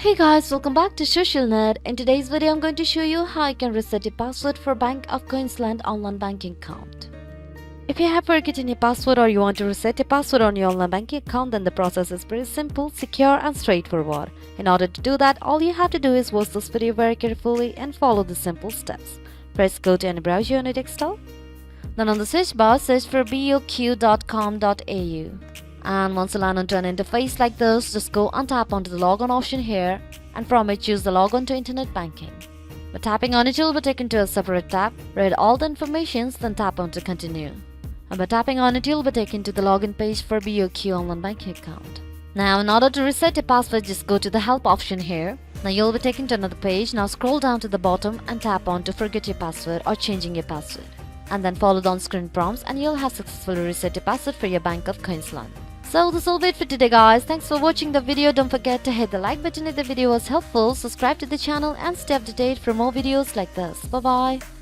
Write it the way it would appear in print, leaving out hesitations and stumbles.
Hey guys, welcome back to Social Net. In today's video, I'm going to show you how you can reset your password for Bank of Queensland online banking account. If you have forgotten your password or you want to reset your password on your online banking account, then the process is pretty simple, secure and straightforward. In order to do that, all you have to do is watch this video very carefully and follow the simple steps. First, go to any browser on your desktop. Then on the search bar, search for BOQ.com.au. And once you land onto an interface like this, just go and tap onto the logon option here, and from it choose the logon to internet banking. By tapping on it, you'll be taken to a separate tab, read all the information, then tap on to continue. And by tapping on it, you'll be taken to the login page for BOQ online banking account. Now in order to reset your password, just go to the help option here. Now you'll be taken to another page. Now scroll down to the bottom and tap on to forget your password or changing your password. And then follow the on-screen prompts and you'll have successfully reset your password for your Bank of Queensland. So this will be it for today guys. Thanks for watching the video. Don't forget to hit the like button if the video was helpful, subscribe to the channel and stay up to date for more videos like this. Bye bye.